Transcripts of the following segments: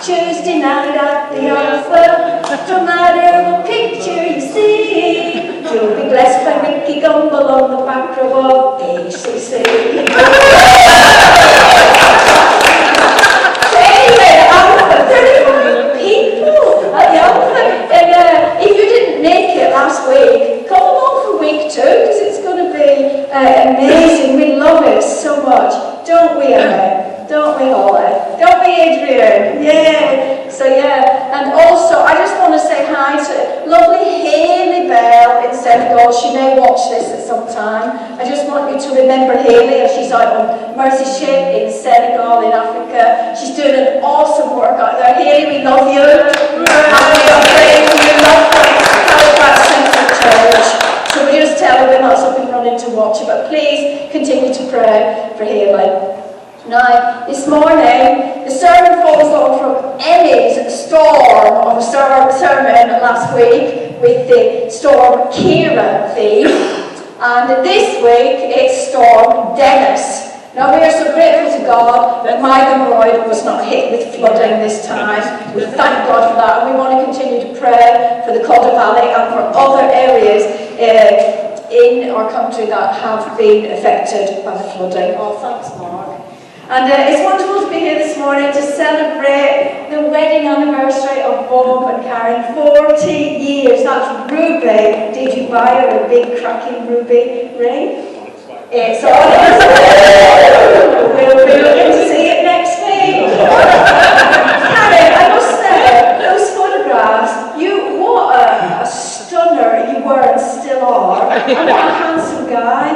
Tuesday night at the opera, no matter what picture you see, you'll be blessed by Ricky Gumbel on the back row of HCC. So anyway, the 35 people at the opera, and if you didn't make it last week, come along for week 2, because it's going to be amazing. We love it so much, don't we, Emma? Don't we, Holly? Don't we, Adrian? Yeah. So yeah, and also I just want to say hi to lovely Hayley Bell in Senegal. She may watch this at some time. I just want you to remember Hayley as she's out on Mercy Ship in Senegal, in Africa. She's doing an awesome work out there. Hayley, we love you. And we are praying for you. Love Halifax Central Church. So we just tell her we're not something running to watch her, but please continue to pray for Hayley. Now, this morning, the sermon follows on from Emmy's storm of a sermon last week with the Storm Kira theme, and this week it's Storm Dennis. Now, we are so grateful to God that Mygon was not hit with flooding this time. We thank God for that, and we want to continue to pray for the Calder Valley and for other areas in our country that have been affected by the flooding. Oh, thanks, Mark. And it's wonderful to be here this morning to celebrate the wedding anniversary of Bob and Karen. 40 years. That's ruby. Did you buy her a big cracking ruby ring? It's on its way. We'll be looking to see it next week. Karen, I must say, those photographs, what a stunner you were and still are. And what a handsome guy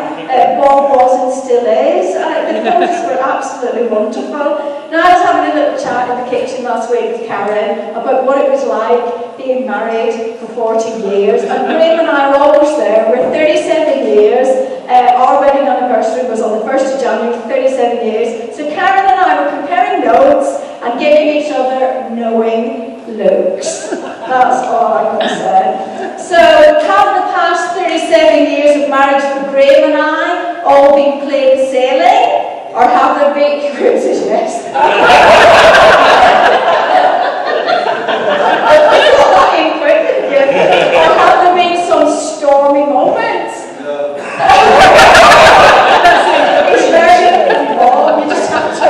Bob was and still is. The photos were absolutely wonderful. Now, I was having a little chat in the kitchen last week with Karen about what it was like being married for 40 years. And Graham and I were almost there. We're 37 years. Our wedding anniversary was on the 1st of January, 37 years. So Karen and I were comparing notes and giving each other knowing looks. That's all I can say. So, have the past 37 years of marriage for Graham and I all been plain sailing? Or have there been, yes, yes. I thought that in quick, didn't you? Or have there been some stormy moments? It's very involved, you just have to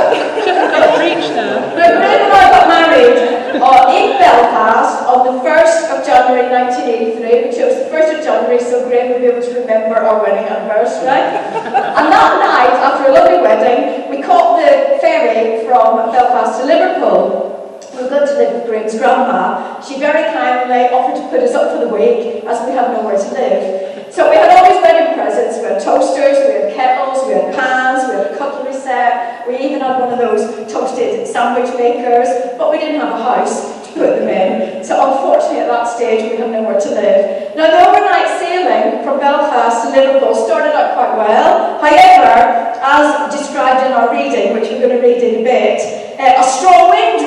preach now. But Graham and I got married in Belfast on the 1st of January 1983. We chose the 1st of January so Graham would be able to remember our wedding anniversary. And that night, after a lovely wedding, we caught the ferry from Belfast to Liverpool. We were going to live with Graham's grandma. She very kindly offered to put us up for the week as we had nowhere to live. So we had all these wedding presents. We had toasters, we had kettles, we had pans, we had a cutlery set. We even had one of those toasted sandwich makers, but we didn't have a house to put them in. So unfortunately at that stage we had nowhere to live. Now the overnight sailing from Belfast to Liverpool started out quite well. However, as described in our reading, which we're going to read in a bit, a strong wind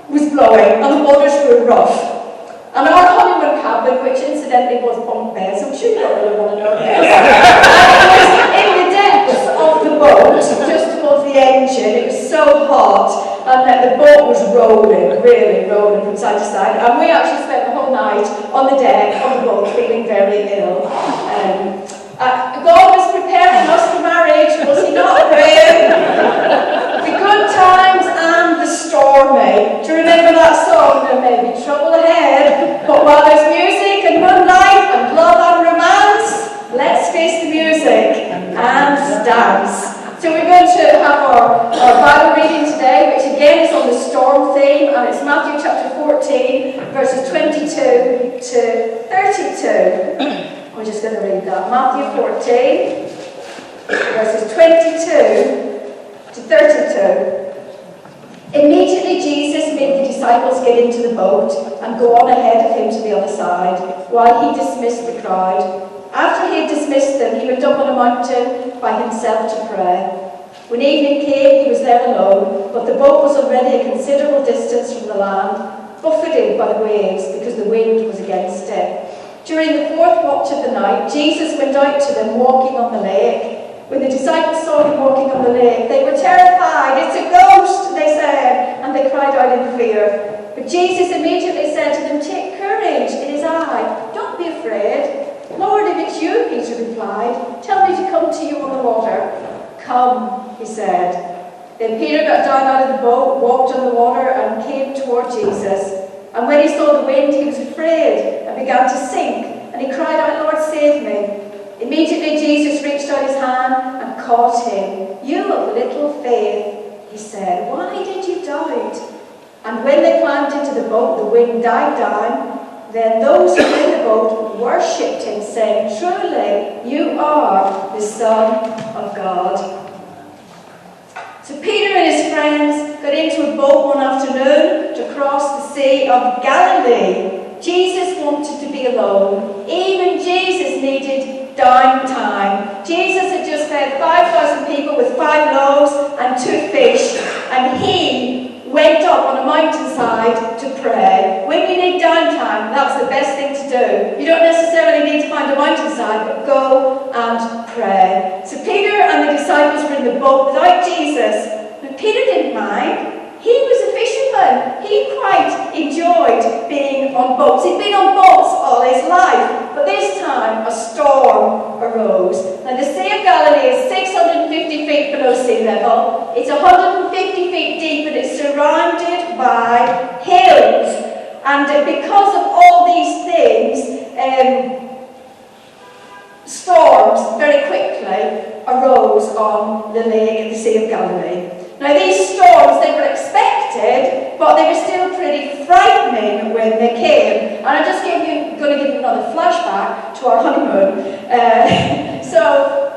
was blowing and the waters were rough. And our honeymoon cabin, which incidentally was bunk beds, I'm sure you don't really want to know this, was in the depths of the boat, just above the engine. It was so hot, and the boat was rolling, really rolling from side to side. And we actually spent the whole night on the deck of the boat, feeling very ill. God was preparing us for marriage, was he not, Graham? The good times and the stormy. Do you remember that song? There may be trouble ahead, but while there's music and moonlight and love and romance, let's face the music and dance. So we're going to have our Bible reading today, which again is on the storm theme, and it's Matthew chapter 14, verses 22 to 32. We're just going to read that. Matthew 14, verses 22 to 32. Immediately Jesus made the disciples get into the boat and go on ahead of him to the other side, while he dismissed the crowd. After he had dismissed them, he went up on a mountain by himself to pray. When evening came, he was there alone, but the boat was already a considerable distance from the land, buffeted by the waves because the wind was against it. During the fourth watch of the night, Jesus went out to them walking on the lake. When the disciples saw him walking on the lake, they were terrified. "It's a ghost," they said, and they cried out in fear. But Jesus immediately said to them, "Take courage, it is I. Don't be afraid." "Lord, if it's you," Peter replied, "tell me to come to you on the water." "Come," he said. Then Peter got down out of the boat, walked on the water, and came toward Jesus. And when he saw the wind, he was afraid and began to sink. And he cried out, "Lord, save me." Immediately Jesus reached out his hand and caught him. "You of little faith," he said, "why did you doubt?" And when they climbed into the boat, the wind died down. Then those who were in the boat worshipped him, saying, "Truly, you are the Son of God." So Peter and his friends got into a boat one afternoon to cross the Sea of Galilee. Jesus wanted to be alone. Even Jesus needed downtime. Jesus had just fed 5,000 people with 5 loaves and 2 fish, and he went up on a mountainside to pray. When you need downtime, that's the best thing to do. You don't necessarily need to find a mountainside, but go and pray. So Peter and the disciples were in the boat without Jesus. But Peter didn't mind. He was a fisherman. He quite enjoyed being on boats. He'd been on boats all his life, but this time a storm arose. Now the Sea of Galilee is 650 feet below sea level. It's 150 feet deep and it's surrounded by hills. And because of all these things, storms very quickly arose on the lake, the Sea of Galilee. Now these storms, they were expected, but they were still pretty frightening when they came. And I'm just going to give you another flashback to our honeymoon. So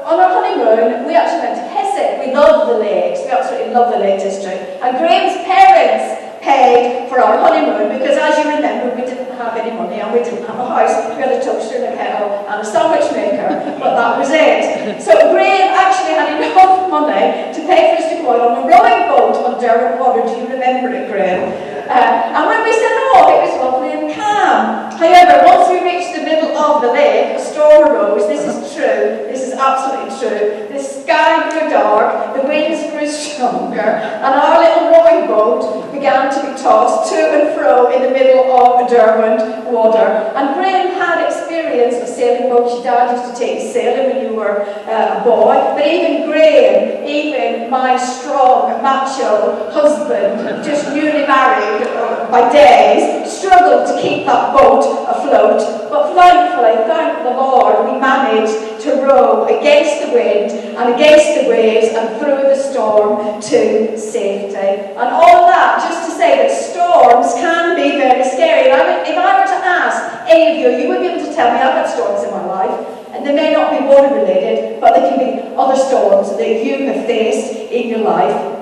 on our honeymoon, we actually went to Halifax. We love the lakes. We absolutely love the Lake District. And Graham's parents paid for our honeymoon because, as you remember, we didn't have any money and we didn't have a house. We had a toaster and a kettle and a sandwich maker, but that was it. So Graham actually had enough money to pay for us to go out on a rowing boat on Derwent Water. Do you remember it, Graham? And when we set off, it was lovely and calm. However, once we reached the middle of the lake, a storm arose. This is true. This is absolutely true. The sky grew dark, the winds grew stronger, and our little rowing boat began to be tossed to and fro in the middle of Derwent Water. And Graham had experience of sailing boats. Your dad used to take you sailing when you were a boy. But even Graham, even my strong, macho husband, just newly married by days, struggled to keep that boat afloat. But thankfully, thank the Lord, we managed to row against the wind and against the waves and through the storm to safety. And all of that just to say that storms can be very scary. And if I were to ask any of you, you would be able to tell me I've had storms in my life. And they may not be water related, but they can be other storms that you have faced in your life.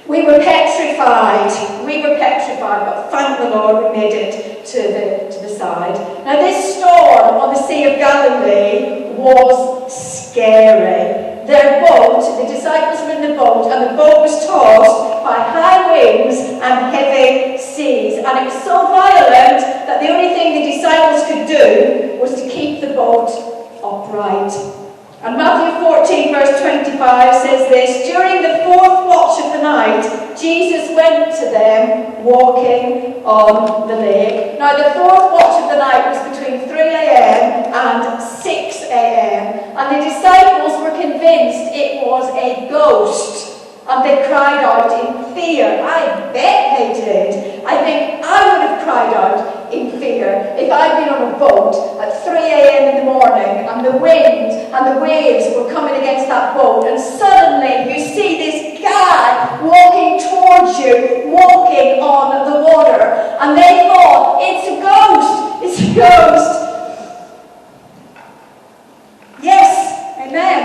We were petrified, but thank the Lord we made it to the side. Now this storm on the Sea of Galilee was scary. Their boat, the disciples were in the boat, and the boat was tossed by high winds and heavy seas. And it was so violent that the only thing the disciples could do was to keep the boat upright. And Matthew 14 verse 25 says this: "During the 4th watch of the night, Jesus went to them walking on the lake." Now the 4th watch of the night was between 3 a.m. and 6 a.m. And the disciples were convinced it was a ghost. And they cried out in fear. I bet they did. I think I would have cried out in fear if I'd been on a boat at 3 a.m. in the morning and the wind and the waves were coming against that boat, and suddenly you see this guy walking towards you, walking on the water, and they thought, it's a ghost, it's a ghost. Yes, amen.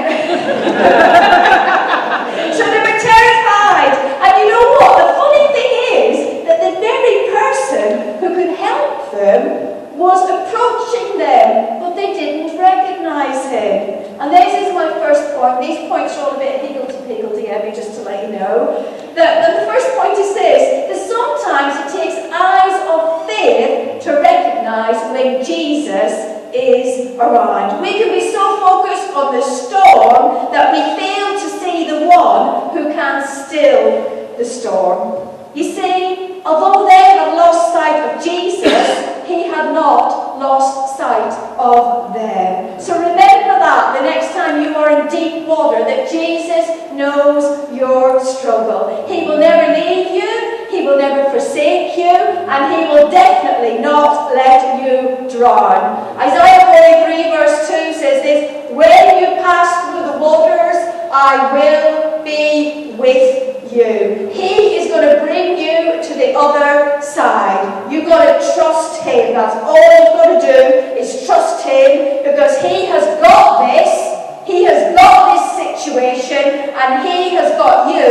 So they were terrified. And you know what? The funny thing is that the very person who could help them was approaching them, but they didn't recognize him. And this is my first point. These points are all a bit higgledy-piggledy, Abby, just to let you know. The first point is this: that sometimes it takes eyes of faith to recognize when Jesus is around. We can be so focused on the storm that we fail to see the one who can still the storm. You see, although they had lost sight of Jesus, he had not lost sight of them. So remember that the next time you are in deep water, that Jesus knows your struggle. He will never leave you, he will never forsake you, and he will definitely not let you drown. Isaiah 43 verse 2 says this, when you pass through the waters, I will be with you. He is going to bring you to the other side. You've got to trust him. That's all you've got to do is trust him, because he has got this. He has got this situation, and he has got you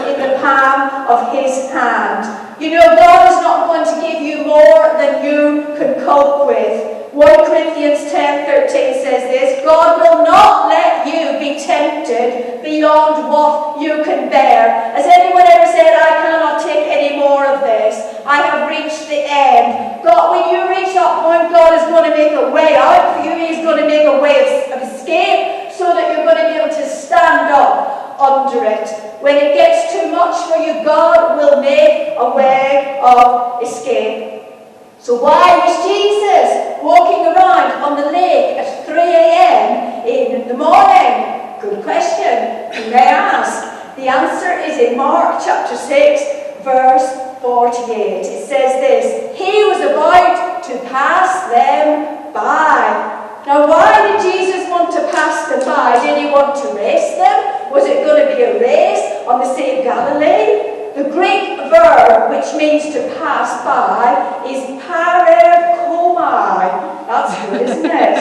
in the palm of his hand. You know, God is not going to give you more than you can cope with. 1 Corinthians 10:13 says this, God will not let you be tempted beyond what you can bear. Has anyone ever said, I cannot take any more of this? I have reached the end. God, when you reach that point, God is going to make a way out for you. He's going to make a way of escape so that you're going to be able to stand up under it. When it gets too much for you, God will make a way of escape. So why was Jesus walking around on the lake at 3 a.m. in the morning? Good question, you may ask. The answer is in Mark chapter 6, verse 48. It says this, he was about to pass them by. Now, why did Jesus want to pass them by? Did he want to race them? Was it going to be a race on the Sea of Galilee? The Greek verb, which means to pass by, is parekomai. That's good, isn't it?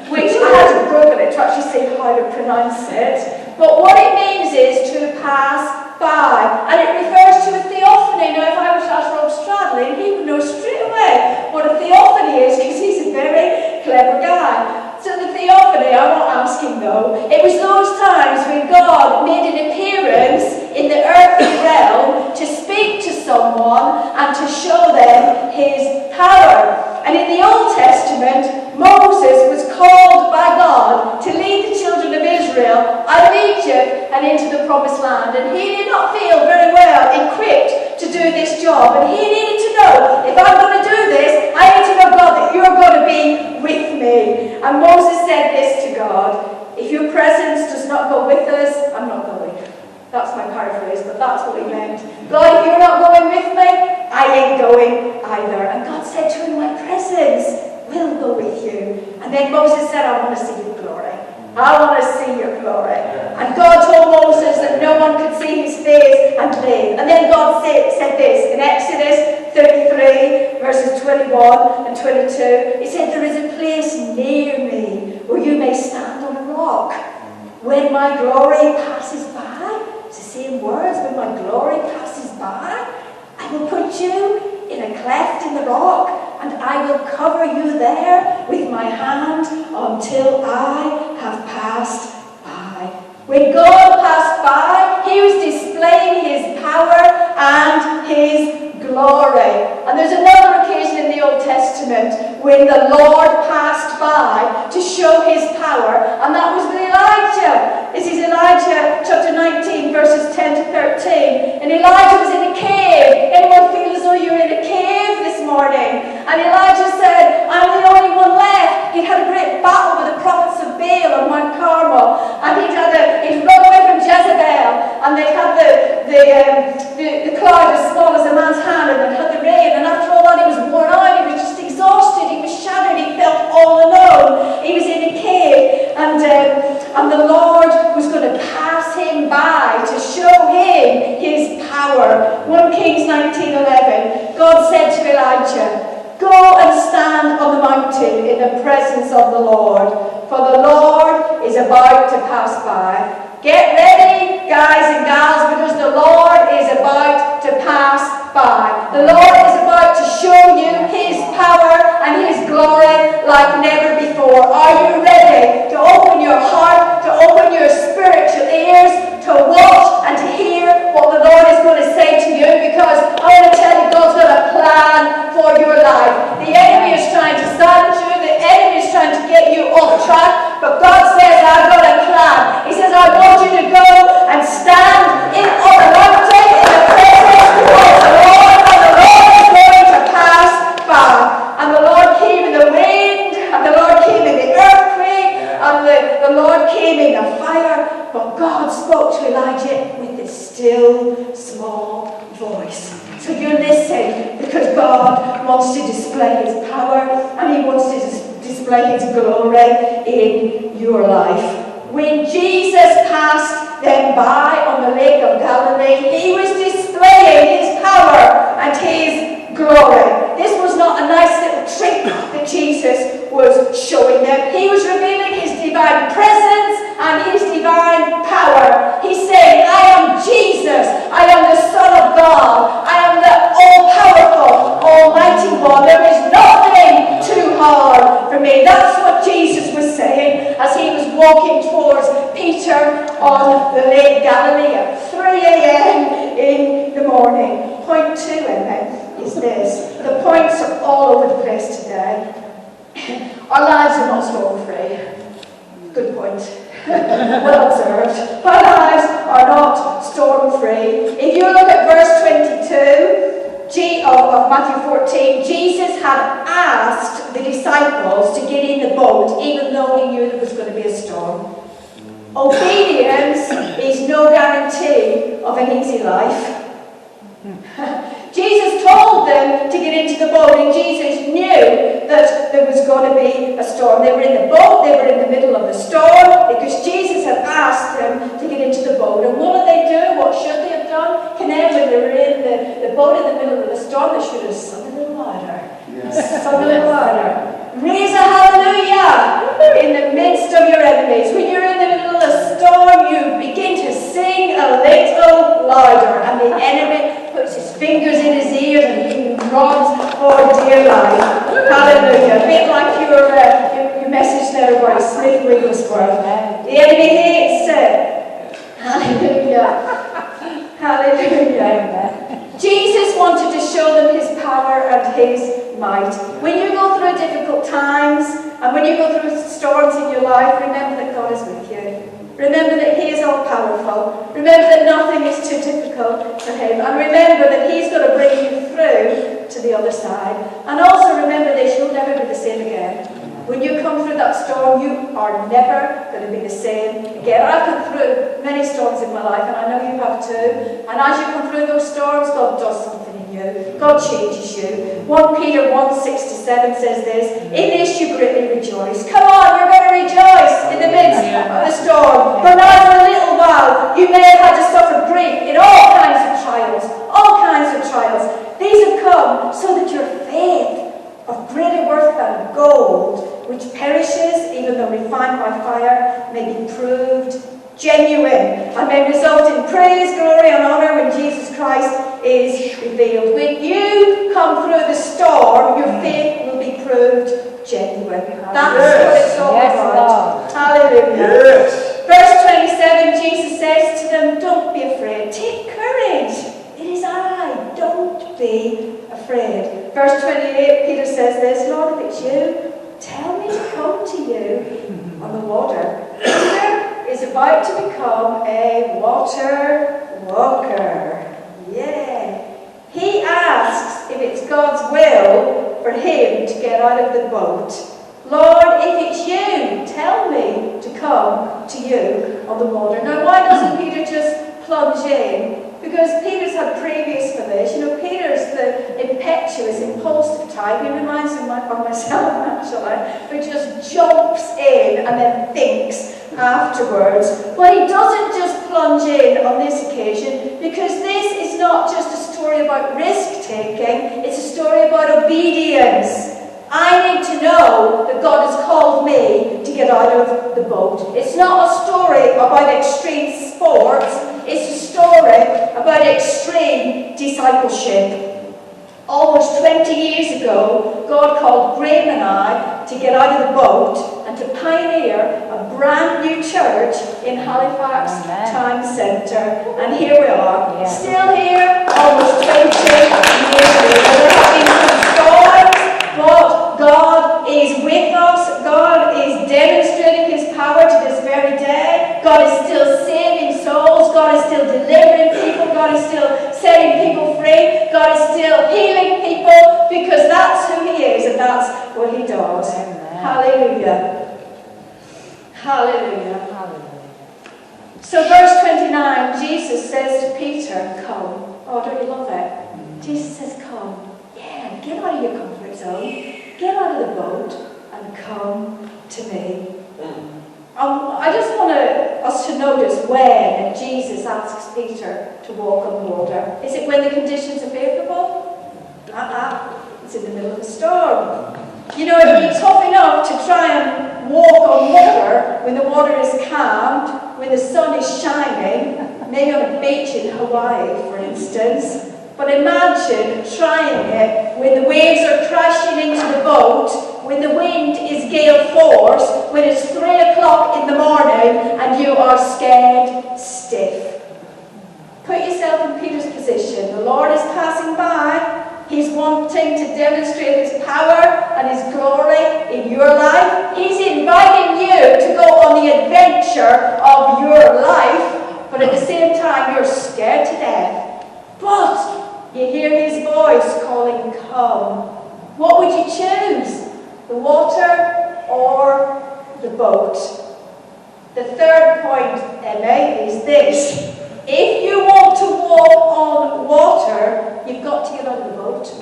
Which I had to Google it to actually see how to pronounce it. But what it means is to pass by. And it refers to a theophany. Now, if I was to ask Rob Stradley, he would know straight away what a theophany is, because he's a very clever guy. So the theophany, I won't ask him though, it was those times when God made an appearance in the earthly realm to speak to someone and to show them his power. And in the Old Testament, Moses was called by God to lead the children of Israel out of Egypt and into the promised land. And he did not feel very well equipped to do this job. And he needed to know, if I'm going to do this, I need to know, God, that you're going to be with me. And Moses said this to God, if your presence does not go with us, I'm not going. That's my paraphrase, but that's what he meant. God, if you're not going with me, I ain't going either. And God said to him, my presence will go with you. And then Moses said, I want to see your glory. I want to see your glory. And God told Moses that no one could see his face and live. And then God said this in Exodus 33, verses 21 and 22. He said, there is a place near me where you may stand on a rock. When my glory passes by, it's the same words, when my glory passes by, I will put you in a cleft in the rock, and I will cover you there with my hand until I have passed by. When God passed by, he was displaying his power and his glory. And there's another occasion in the Old Testament when the Lord passed by to show his power, and that was with Elijah. This is Elijah chapter 19, verses 10 to 13. And Elijah was in a cave. Anyone feel as though you're in a cave this morning? And Elijah said, I'm the only one left. He'd had a great battle with the prophets of Baal on Mount Carmel. And he'd run away from Jezebel. And they had the cloud as small as a man's hand, and they had the rain. And after all that, he was worn out. He was just exhausted. He was shattered. He felt all alone. He was in a cave. And the Lord was going to pass him by to show him his power. 1 Kings 19:11. God said to Elijah, go and stand on the mountain in the presence of the Lord, for the Lord is about to pass by. Get ready, guys and gals, because the Lord is about to pass by. The Lord is about to show you his power and his glory like never before. Are you ready to open your heart, to open your spiritual ears, to watch and to hear what the Lord is going to say to you? Because I want to tell you, God's got a plan for your life. The enemy is trying to silence you. The enemy is trying to to Elijah with a still small voice. So you listen, because God wants to display his power and he wants to display his glory in your life. When Jesus passed them by on the lake of Galilee, he was displaying his power and his glory. This was not a nice little trick that Jesus was showing them. He was revealing his divine presence and his divine power. He's saying, I am Jesus. I am the Son of God. I am the all-powerful, almighty one. There is nothing too hard for me. That's what Jesus was saying as he was walking towards Peter on the Lake Galilee at 3 a.m. in the morning. Point 2, Emma, is this. The points are all over the place today. Our lives are not storm-free. Good point. Well observed. Our lives are not storm-free. If you look at verse 22 of Matthew 14, Jesus had asked the disciples to get in the boat even though he knew there was going to be a storm. Obedience is no guarantee of an easy life. Jesus told them to get into the boat, and Jesus knew that there was going to be a storm. They were in the boat, they were in the middle of the storm, because Jesus had asked them to get into the boat. And what did they do? What should they have done? When they were in the boat in the middle of the storm, they should have sung a little louder. Yes. Sung a little louder. Raise a hallelujah in the midst of your enemies. When you're in the middle of a storm, you begin to sing a little louder, and the enemy puts his fingers in his ears and he runs for dear life. Hallelujah. A bit like your message there about Smith Wigglesworth. The enemy hates it. Hallelujah. Hallelujah. Jesus wanted to show them his power and his might. When you go through difficult times and when you go through storms in your life, remember that God is with you. Remember that he is all-powerful. Remember that nothing is too difficult for him. And remember that he's going to bring you through to the other side. And also remember this, you'll never be the same again. When you come through that storm, you are never going to be the same again. I've come through many storms in my life, and I know you have too. And as you come through those storms, God does something in you. God changes you. 1 Peter 1:6-7 says this, in this you greatly rejoice. Come on, you're going to rejoice in the midst of the storm. For now for a little while, you may have had to suffer grief in all kinds of trials. All kinds of trials. These have come so that your faith, of greater worth than gold, which perishes even though refined by fire, may be proved genuine and may result in praise, glory and honour when Jesus Christ is revealed. When you come through the storm, your faith will be proved genuine. That's what it's all about. Hallelujah. Yes. Verse 27, Jesus says to them, don't be afraid. Take courage. It is I. Don't be afraid. Verse 28, Peter says this, Lord, if it's you, tell me to come to you on the water. Peter is about to become a water walker. Yeah. He asks if it's God's will for him to get out of the boat. Lord, if it's you, tell me to come to you on the water. Now, why doesn't Peter just plunge in? Because Peter's had previous for this. You know, Peter's the impetuous, impulsive type. He reminds me of myself, actually, who just jumps in and then thinks afterwards. But he doesn't just plunge in on this occasion, because this is not just a story about risk-taking. It's a story about obedience. I need to know that God has called me to get out of the boat. It's not a story about extreme sports. It's a story about extreme discipleship. Almost 20 years ago, God called Graham and I to get out of the boat and to pioneer a brand new church in Halifax Town Centre. And here we are, still here, almost 20 years later. There have been some storms, but God is with us. God is demonstrating his power to this very day. God is still saving souls. God is still delivering people. God is still setting people free. God is still healing people, because that's who he is and that's what he does. Amen. Hallelujah. Hallelujah. Hallelujah. So verse 29 and Jesus says to Peter, come. Oh, don't you love it? Jesus says, come. Yeah, get out of your comfort zone. Get out of the boat and come to me. I just want us to notice when Jesus asks Peter to walk on the water. Is it when the conditions are favourable? It's in the middle of a storm. You know, it would be tough enough to try and walk on water when the water is calmed, when the sun is shining, maybe on a beach in Hawaii, for instance. But imagine trying it when the waves are crashing into the boat, when the wind is gale force, when it's 3 o'clock in the morning and you are scared stiff. Put yourself in Peter's position. The Lord is passing by. He's wanting to demonstrate his power and his glory in your life. He's inviting you to go on the adventure of your life, but at the same time you're scared to death. But you hear his voice calling, come. What would you choose? The water or the boat? The third point, Emma, is this. If you want to walk on water, you've got to get out of the boat.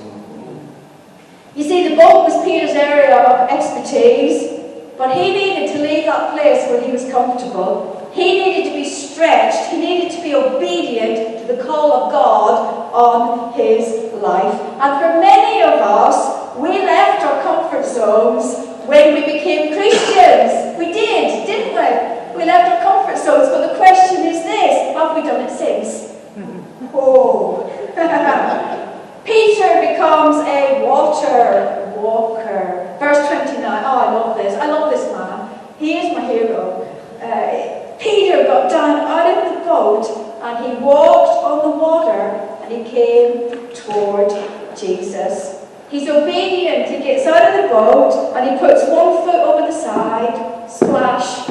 You see, the boat was Peter's area of expertise, but he needed to leave that place where he was comfortable. He needed to be stretched. He needed to be obedient to the call of God on his life. And for many of us, we left our comfort zones when we became Christians. We did, didn't we? We left our comfort zones, but the question is this, have we done it since? Oh. Peter becomes a water walker. Verse 29, I love this. I love this man. He is my hero. Peter got down out of the boat and he walked on the water and he came toward Jesus. He's obedient. He gets out of the boat and he puts one foot over the side, splash.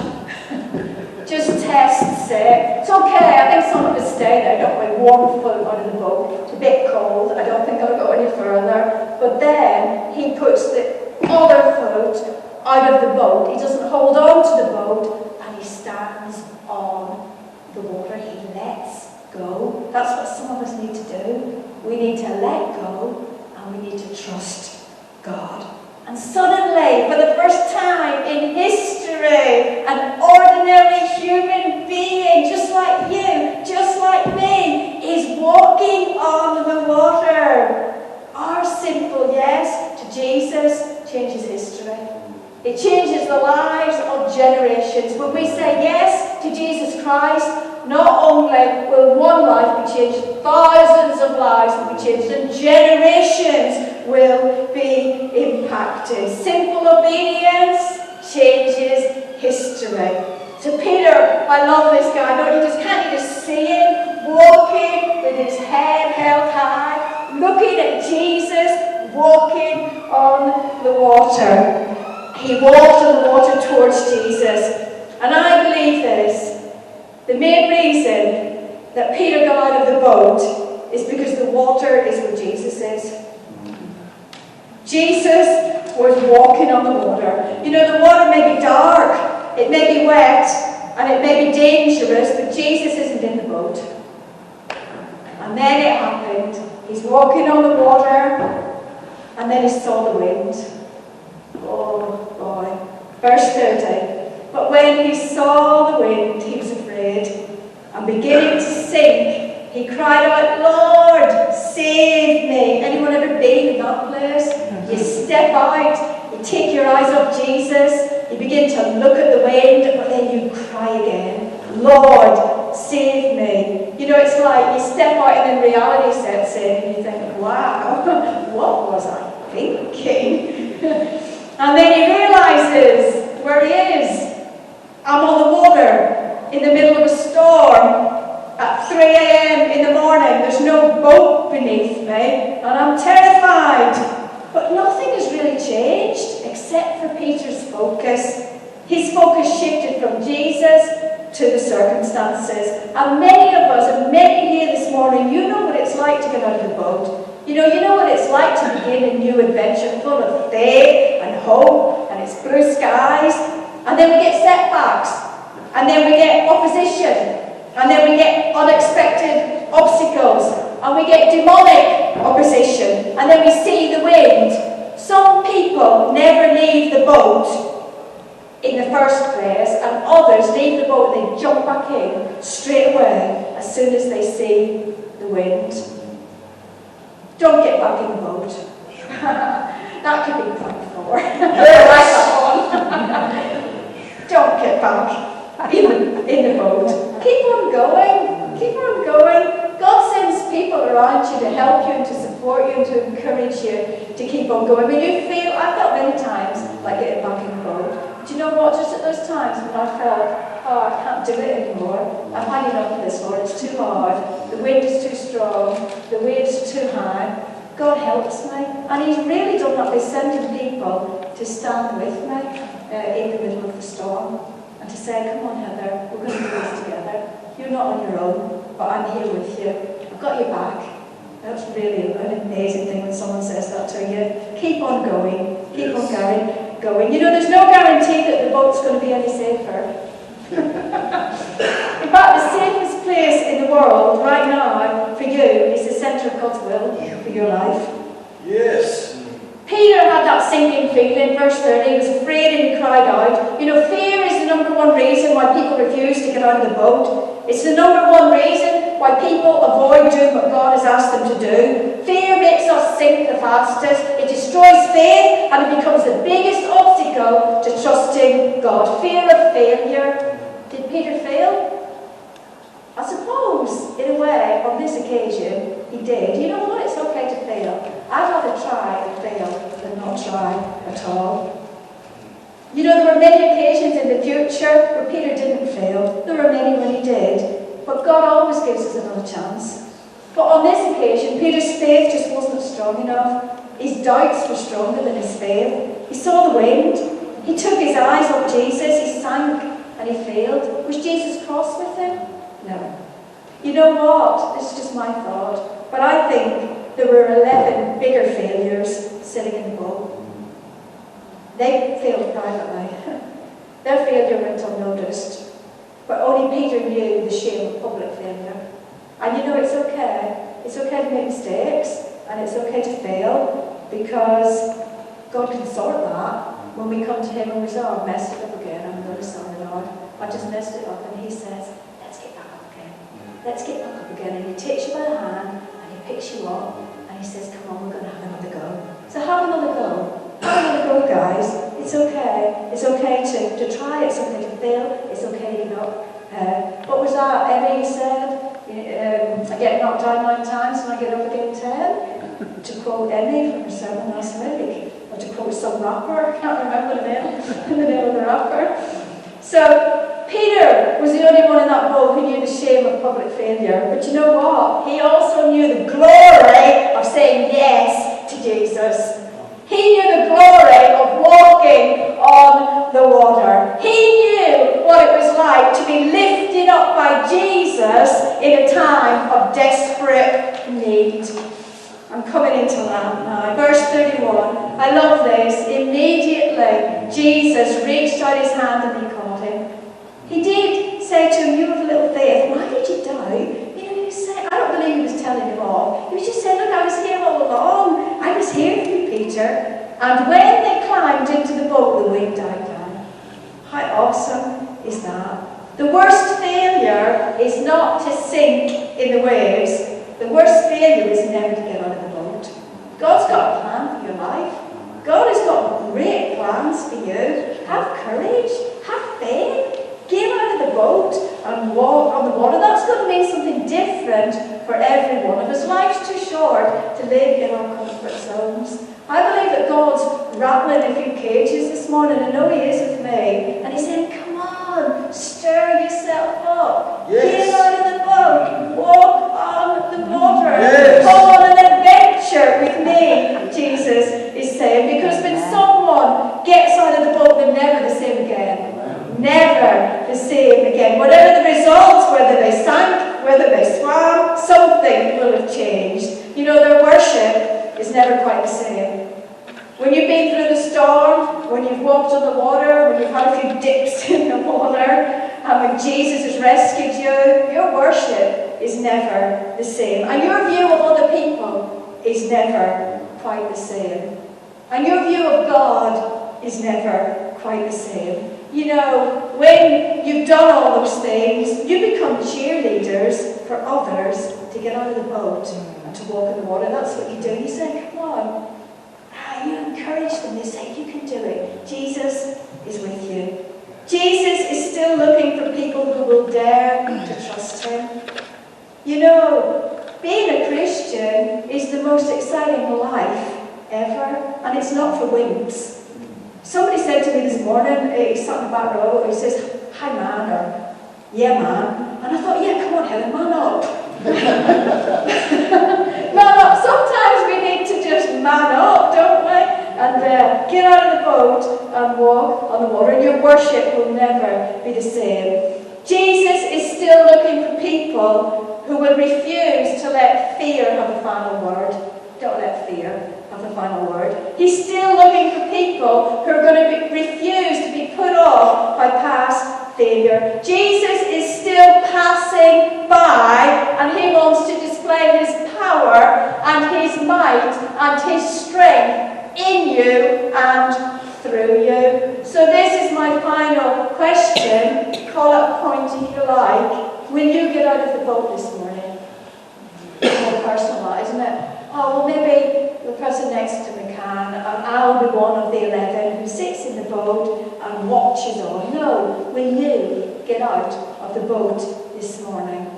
Just tests it. It's okay, I think some of us stay there, don't we? 1 foot out of the boat. It's a bit cold, I don't think I'll go any further. But then he puts the other foot out of the boat. He doesn't hold on to the boat and he stands on the water. He lets go. That's what some of us need to do. We need to let go and we need to trust God. And suddenly, for the first time in history, an ordinary human being, just like you, just like me, is walking on the water. Our simple yes to Jesus changes history. It changes the lives of generations. When we say yes to Jesus Christ, not only will one life be changed, thousands of lives will be changed, and generations will be impacted. Simple obedience changes history. So Peter, I love this guy. Can't you just see him walking with his head held high, looking at Jesus, walking on the water. He walked on the water towards Jesus. And I believe this. The main reason that Peter got out of the boat is because the water is where Jesus is. Jesus was walking on the water. You know, the water may be dark, it may be wet, and it may be dangerous, but Jesus isn't in the boat. And then it happened. He's walking on the water, and then he saw the wind. Oh boy. Verse 30. But when he saw the wind, he was afraid, and beginning to sink, he cried out, Lord, save me. Anyone ever been in that place? You step out, you take your eyes off Jesus, you begin to look at the wind, but then you cry again, Lord, save me. You know, it's like you step out and then reality sets in, and you think, wow, what was I thinking? And then he realizes where he is. I'm on the water in the middle of a storm at 3 a.m. in the morning. There's no boat beneath me, and I'm terrified. But nothing has really changed except for Peter's focus. His focus shifted from Jesus to the circumstances. And many of us, and many here this morning, you know what it's like to get out of the boat. You know what it's like to begin a new adventure full of faith and hope, and it's blue skies. And then we get setbacks, and then we get opposition, and then we we get unexpected obstacles, and we get demonic opposition, and then we see the wind. Some people never leave the boat in the first place, and others leave the boat and they jump back in straight away as soon as they see the wind. Don't get back in the boat. That could be prayed for. Don't get back in the boat. Keep on going. Keep on going. God sends people around you to help you and to support you and to encourage you to keep on going. When you feel, I've felt many times like getting back in the boat. Do you know what? Just at those times when I felt, oh, I can't do it anymore. I've had enough of this, Lord. It's too hard. The wind is too strong. The waves are too high. God helps me. And He's really done that by sending people to stand with me in the middle of the storm and to say, come on, Heather, we're going to do this together. You're not on your own, but I'm here with you. I've got your back. That's really an amazing thing when someone says that to you. Keep on going. Keep on going. You know, there's no guarantee that the boat's going to be any safer. In fact, the safest place in the world right now for you is the centre of God's will for your life. Yes. Peter had that sinking feeling, verse 30, he was afraid and he cried out. You know, fear is the number one reason why people refuse to get out of the boat. It's the number one reason why people avoid doing what God has asked them to do. Fear makes us sink the fastest. It destroys faith and it becomes the biggest obstacle to trusting God. Fear of failure. Did Peter fail? I suppose, in a way, on this occasion, he did. You know what? It's okay to fail. I'd rather try and fail than not try at all. You know, there were many occasions in the future where Peter didn't fail. There were many when he did. But God always gives us another chance. But on this occasion, Peter's faith just wasn't strong enough. His doubts were stronger than his faith. He saw the wind. He took his eyes off Jesus. He sank and he failed. Was Jesus cross with him? No. You know what? This is just my thought. But I think there were 11 bigger failures sitting in the boat. They failed privately. Their failure went unnoticed. But only Peter knew the shame of public failure. And you know, it's okay. It's okay to make mistakes. And it's okay to fail. Because God can sort that when we come to Him and we say, oh, I've messed it up again. I'm really sorry, Lord. I just messed it up. And He says, let's get back up again. Let's get back up again. And He takes you by the hand and He picks you up. And He says, come on, we're going to have another go. So have another go. Have another go, guys. It's okay. It's okay to try. It's okay to fail. It's okay to give up. What was that Emmy said? I get knocked down 9 times and I get up again 10. To quote Emmy from her sermon last week. Or to quote some rapper. I can't remember the name of the rapper. So Peter was the only one in that boat who knew the shame of public failure. But you know what? He also knew the glory of saying yes to Jesus. He knew the glory of walking on the water. He knew what it was like to be lifted up by Jesus in a time of desperate need. I'm coming into land now. Verse 31. I love this. Immediately, Jesus reached out His hand and He caught him. He did say to him, you have little faith. Why did you doubt? You know, He was saying, I don't believe He was telling him off. He was just saying, look, I was here all along. I was here for you, Peter. And when they climbed into the boat, the wind died down. How awesome is that? The worst failure is not to sink in the waves. The worst failure is never to get out of the boat. God's got a plan for your life. God has got great plans for you. Have courage. Have faith. Get out of the boat and walk on the water. That's going to mean something different for every one of us. Life's too short to live in our comfort zones. I believe that God's rattling a few cages this morning. I know He is with me. And He's saying, come on, stir yourself up. Yes. Get out of the boat. Walk on the water. Yes. Go on an adventure with me, Jesus is saying. Because when someone gets out of the boat, they're never the same again. Never the same again. Whatever the results, whether they sank, whether they swam, something will have changed. You know, their worship is never quite the same. When you've been through the storm, when you've walked on the water, when you've had a few dips in the water, and when Jesus has rescued you, your worship is never the same. And your view of other people is never quite the same. And your view of God is never quite the same. You know, when you've done all those things, you become cheerleaders for others to get out of the boat and to walk in the water. That's what you do. You say, come on. You encourage them. You say, you can do it. Jesus is with you. Jesus is still looking for people who will dare to trust him. You know, being a Christian is the most exciting life ever, and it's not for wimps. Somebody said to me this morning, he's sat in the back row, he says, hi man, or yeah man. And I thought, yeah, come on Helen, man up. Man up. Sometimes we need to just man up, don't we? And get out of the boat and walk on the water, and your worship will never be the same. Jesus is still looking for people who will refuse to let fear have the final word. Don't let fear have the final word. He's still looking for people who are going to refuse to be put off by past failure. Jesus is still passing by, and he wants to display his power and his might and his strength in you and through you. So this is my final question. Call it a point if you like. Will you get out of the boat this morning? It's more personal, isn't it? Oh, well, maybe the person next to me can, and I'll be one of the 11 who sits in the boat and watches on. No, will you get out of the boat this morning?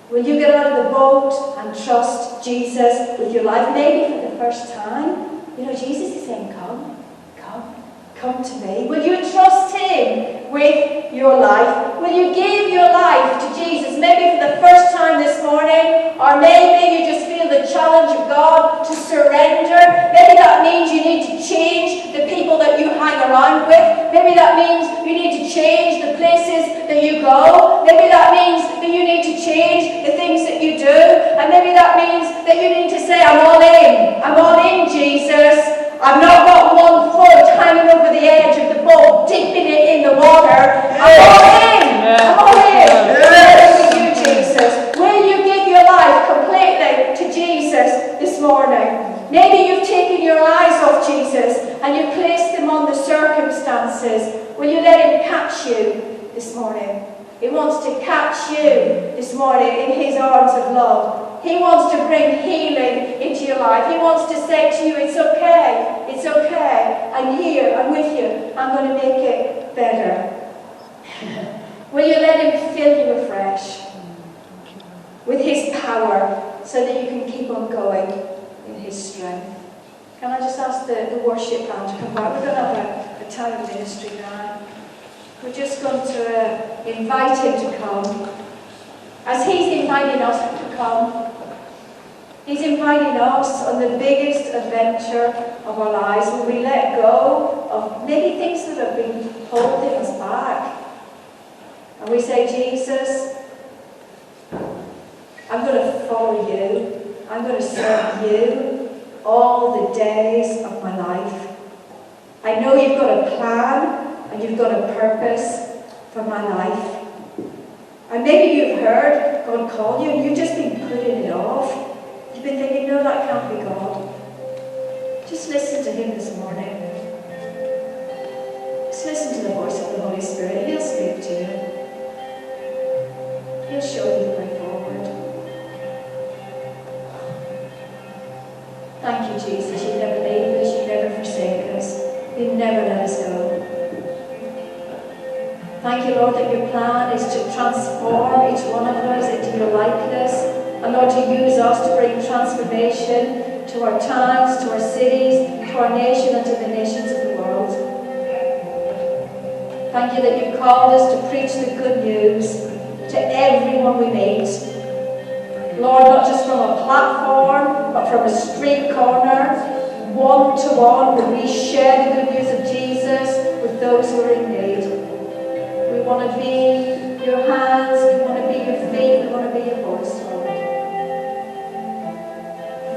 Will you get out of the boat and trust Jesus with your life? Maybe for the first time. You know, Jesus is saying, come to me. Will you trust him with your life? Will you give your life to Jesus? Maybe for the first time this morning, or maybe you just feel the challenge of God to surrender. Maybe that means you need to change the people that you hang around with. Maybe that means you need to change the places that you go. Maybe that means that you need to change the things that you do. And maybe that means that you need to say, I'm all in. I'm all in, Jesus. I've not got one foot hanging over the edge of the boat, dipping it in the water. I'm all in. I'm all in. With you, Jesus. Will you give your life completely to Jesus this morning? Maybe you've taken your eyes off Jesus and you've placed them on the circumstances. Will you let him catch you this morning? He wants to catch you this morning in his arms of love. He wants to bring healing into your life. He wants to say to you, it's okay, it's okay. I'm here, I'm with you. I'm going to make it better. Will you let him fill you afresh with his power so that you can keep on going in his strength? Can I just ask the worship band to come back? We're going to have a time of ministry now. We're just going to invite him to come. As he's inviting us to come, he's inviting us on the biggest adventure of our lives when we let go of maybe things that have been holding us back. And we say, Jesus, I'm going to follow you. I'm going to serve you all the days of my life. I know you've got a plan and you've got a purpose for my life. And maybe you've heard God call you and you've just been putting it off. You've been thinking, no, that can't be God. Just listen to him this morning. Just listen to the voice of the Holy Spirit. He'll speak to you. He'll show you the way forward. Thank you, Jesus. You never leave us. You never forsake us. You never let us go. Thank you, Lord, that your plan is to transform each one of us into your likeness. And Lord, to use us to bring transformation to our towns, to our cities, to our nation, and to the nations of the world. Thank you that you've called us to preach the good news to everyone we meet. Lord, not just from a platform, but from a street corner, one-to-one, where we share the good news of Jesus with those who are in need. We want to be your hands, we want to be your feet, we want to be your voice, Lord.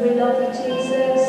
We love you, Jesus.